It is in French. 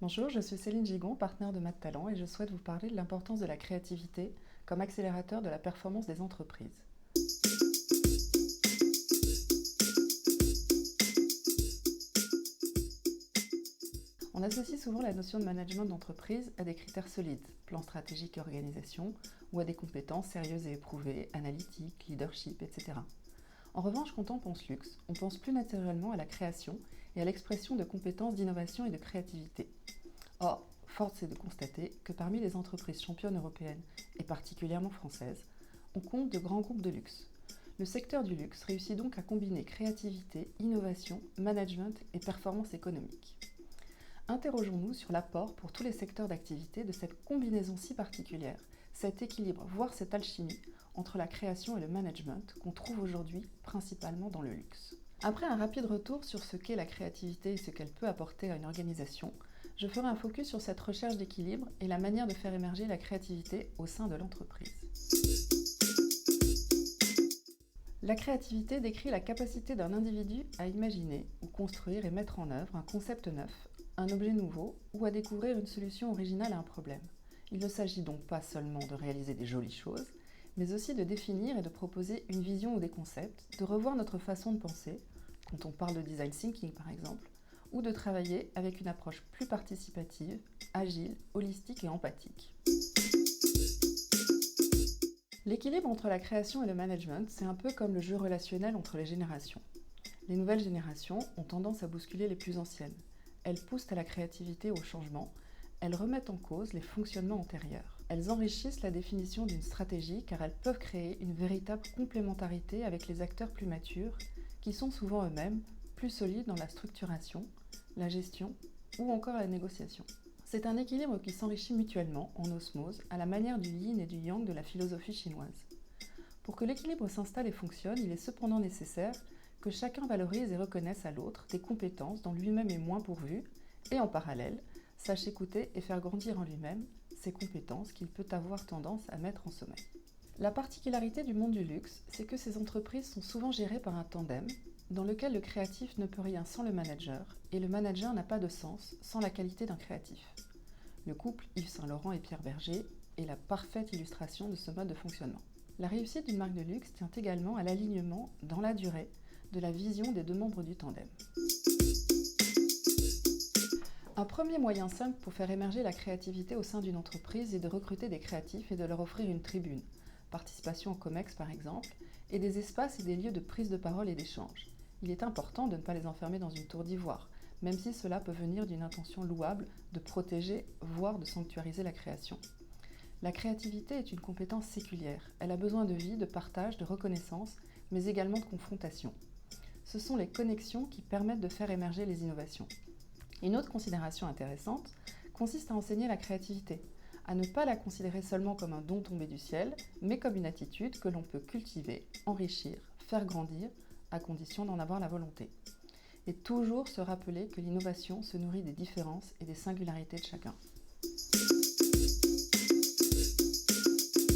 Bonjour, je suis Céline Gigon, partenaire de Math Talent et je souhaite vous parler de l'importance de la créativité comme accélérateur de la performance des entreprises. On associe souvent la notion de management d'entreprise à des critères solides, plan stratégique et organisation, ou à des compétences sérieuses et éprouvées, analytique, leadership, etc. En revanche, quand on pense luxe, on pense plus naturellement à la création et à l'expression de compétences d'innovation et de créativité. Or, force est de constater que parmi les entreprises championnes européennes, et particulièrement françaises, on compte de grands groupes de luxe. Le secteur du luxe réussit donc à combiner créativité, innovation, management et performance économique. Interrogeons-nous sur l'apport pour tous les secteurs d'activité de cette combinaison si particulière, cet équilibre, voire cette alchimie entre la création et le management qu'on trouve aujourd'hui principalement dans le luxe. Après un rapide retour sur ce qu'est la créativité et ce qu'elle peut apporter à une organisation, je ferai un focus sur cette recherche d'équilibre et la manière de faire émerger la créativité au sein de l'entreprise. La créativité décrit la capacité d'un individu à imaginer ou construire et mettre en œuvre un concept neuf, un objet nouveau ou à découvrir une solution originale à un problème. Il ne s'agit donc pas seulement de réaliser des jolies choses, mais aussi de définir et de proposer une vision ou des concepts, de revoir notre façon de penser, quand on parle de design thinking par exemple, ou de travailler avec une approche plus participative, agile, holistique et empathique. L'équilibre entre la création et le management, c'est un peu comme le jeu relationnel entre les générations. Les nouvelles générations ont tendance à bousculer les plus anciennes. Elles poussent à la créativité et au changement, elles remettent en cause les fonctionnements antérieurs. Elles enrichissent la définition d'une stratégie car elles peuvent créer une véritable complémentarité avec les acteurs plus matures, qui sont souvent eux-mêmes plus solides dans la structuration, la gestion ou encore la négociation. C'est un équilibre qui s'enrichit mutuellement, en osmose, à la manière du yin et du yang de la philosophie chinoise. Pour que l'équilibre s'installe et fonctionne, il est cependant nécessaire que chacun valorise et reconnaisse à l'autre des compétences dont lui-même est moins pourvu, et en parallèle, sache écouter et faire grandir en lui-même ces compétences qu'il peut avoir tendance à mettre en sommeil. La particularité du monde du luxe, c'est que ces entreprises sont souvent gérées par un tandem, dans lequel le créatif ne peut rien sans le manager, et le manager n'a pas de sens sans la qualité d'un créatif. Le couple Yves Saint-Laurent et Pierre Berger est la parfaite illustration de ce mode de fonctionnement. La réussite d'une marque de luxe tient également à l'alignement, dans la durée, de la vision des deux membres du tandem. Un premier moyen simple pour faire émerger la créativité au sein d'une entreprise est de recruter des créatifs et de leur offrir une tribune, participation au COMEX par exemple, et des espaces et des lieux de prise de parole et d'échange. Il est important de ne pas les enfermer dans une tour d'ivoire, même si cela peut venir d'une intention louable de protéger, voire de sanctuariser la création. La créativité est une compétence séculière. Elle a besoin de vie, de partage, de reconnaissance, mais également de confrontation. Ce sont les connexions qui permettent de faire émerger les innovations. Une autre considération intéressante consiste à enseigner la créativité, à ne pas la considérer seulement comme un don tombé du ciel, mais comme une attitude que l'on peut cultiver, enrichir, faire grandir, à condition d'en avoir la volonté. Et toujours se rappeler que l'innovation se nourrit des différences et des singularités de chacun.